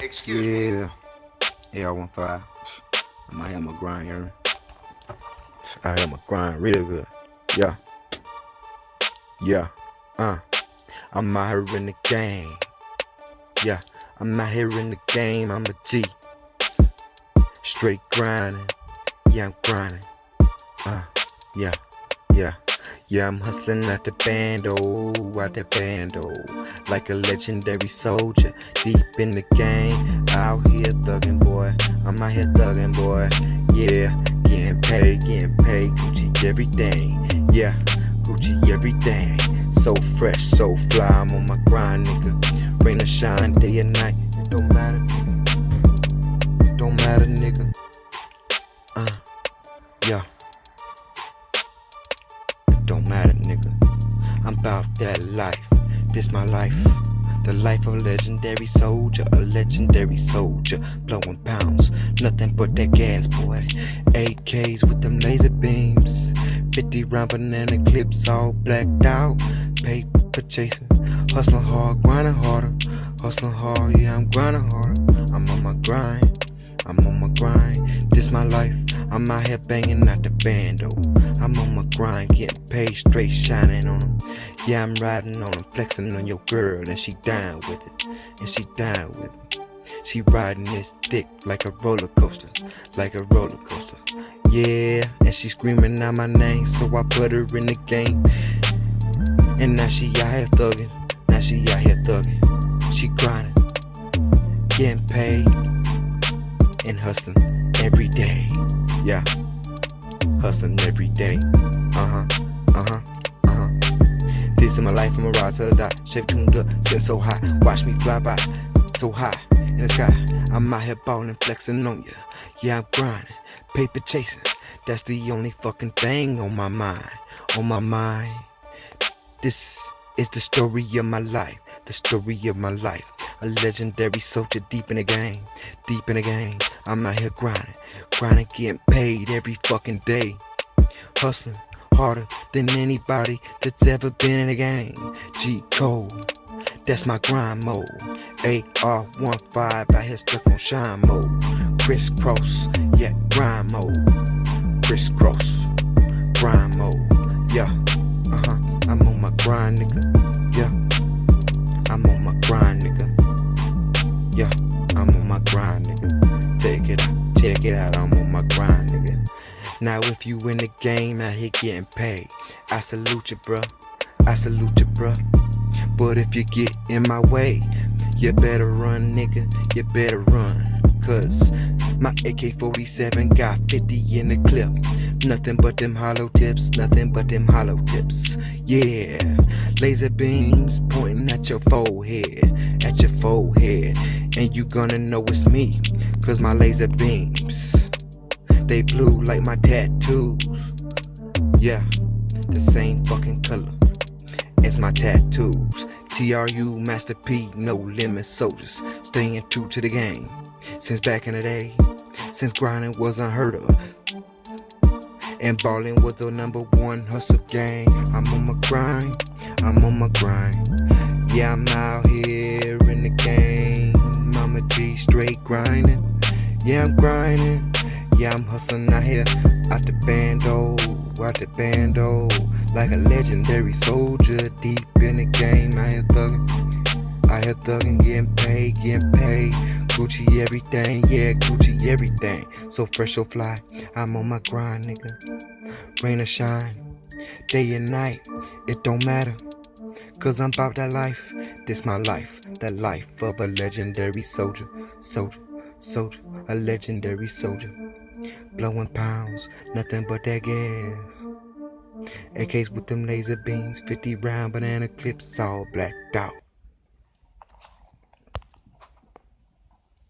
Excuse me. Yeah, AR-15. I might have my grind, you know? I have my grind real good. Yeah, yeah, I'm out here in the game. Yeah, I'm out here in the game. I'm a G. Straight grinding. Yeah, I'm grinding. Yeah, yeah. Yeah, I'm hustling at the bando, out the bando, like a legendary soldier, deep in the game, out here thugging, boy. I'm out here thugging, boy. Yeah, getting paid, Gucci everything. Yeah, Gucci everything. So fresh, so fly, I'm on my grind, nigga. Rain or shine, day or night, it don't matter, nigga. It don't matter, nigga. Yeah. Don't matter, nigga. I'm about that life. This my life. The life of a legendary soldier. A legendary soldier. Blowing pounds. Nothing but that gas, boy. AKs with them laser beams. 50 round banana clips all blacked out. Paper chasing. Hustling hard, grinding harder. Hustling hard, yeah, I'm grinding harder. I'm on my grind. I'm on my grind. This my life. I'm out here banging out the bando. I'm on my grind, getting paid, straight shining on them. Yeah, I'm riding on them, flexing on your girl, and she down with it. And she down with it. She riding this dick like a roller coaster, like a roller coaster. Yeah, and she screaming out my name, so I put her in the game. And now she out here thugging. Now she out here thugging. She grinding, getting paid, and hustling every day. Yeah, hustling every day. This is my life, I'ma ride till I die. Chevy tuned up, sitting so high. Watch me fly by, so high in the sky. I'm out here ballin', flexing on ya. Yeah, I'm grinding, paper chasing. That's the only fucking thing on my mind. On my mind. This is the story of my life. The story of my life. A legendary soldier deep in the game. Deep in the game. I'm out here grinding. Grinding, getting paid every fucking day. Hustling harder than anybody that's ever been in the game. G code, that's my grind mode. AR-15, out here stuck on shine mode. Crisscross, yeah, grind mode. Crisscross, grind mode. Yeah, I'm on my grind, nigga. Yeah, I'm on my grind, nigga. Yeah, I'm on my grind, nigga. Check it out, I'm on my grind, nigga. Now if you in the game out here getting paid, I salute you, bruh. I salute you, bruh. But if you get in my way, you better run, nigga. You better run. Cause my AK-47 got 50 in the clip. Nothing but them hollow tips, nothing but them hollow tips. Yeah, laser beams pointing at your forehead, at your forehead. And you gonna know it's me, cause my laser beams, they blue like my tattoos. Yeah, the same fucking color as my tattoos. TRU, Master P, no limit soldiers. Staying true to the game. Since back in the day, since grinding was unheard of. And ballin' was the #1 hustle gang. I'm on my grind, I'm on my grind. Yeah, I'm out here in the game. I'm a G, straight grinding. Yeah, I'm grinding. Yeah, I'm hustling out here, out the bando, like a legendary soldier, deep in the game. Out here thugging, getting paid, Gucci everything, yeah, Gucci everything. So fresh, so fly, I'm on my grind, nigga. Rain or shine, day or night, it don't matter. Cause I'm about that life, this my life, the life of a legendary soldier, a legendary soldier. Blowing pounds, nothing but that gas. AKs with them laser beams, 50 round banana clips all blacked out.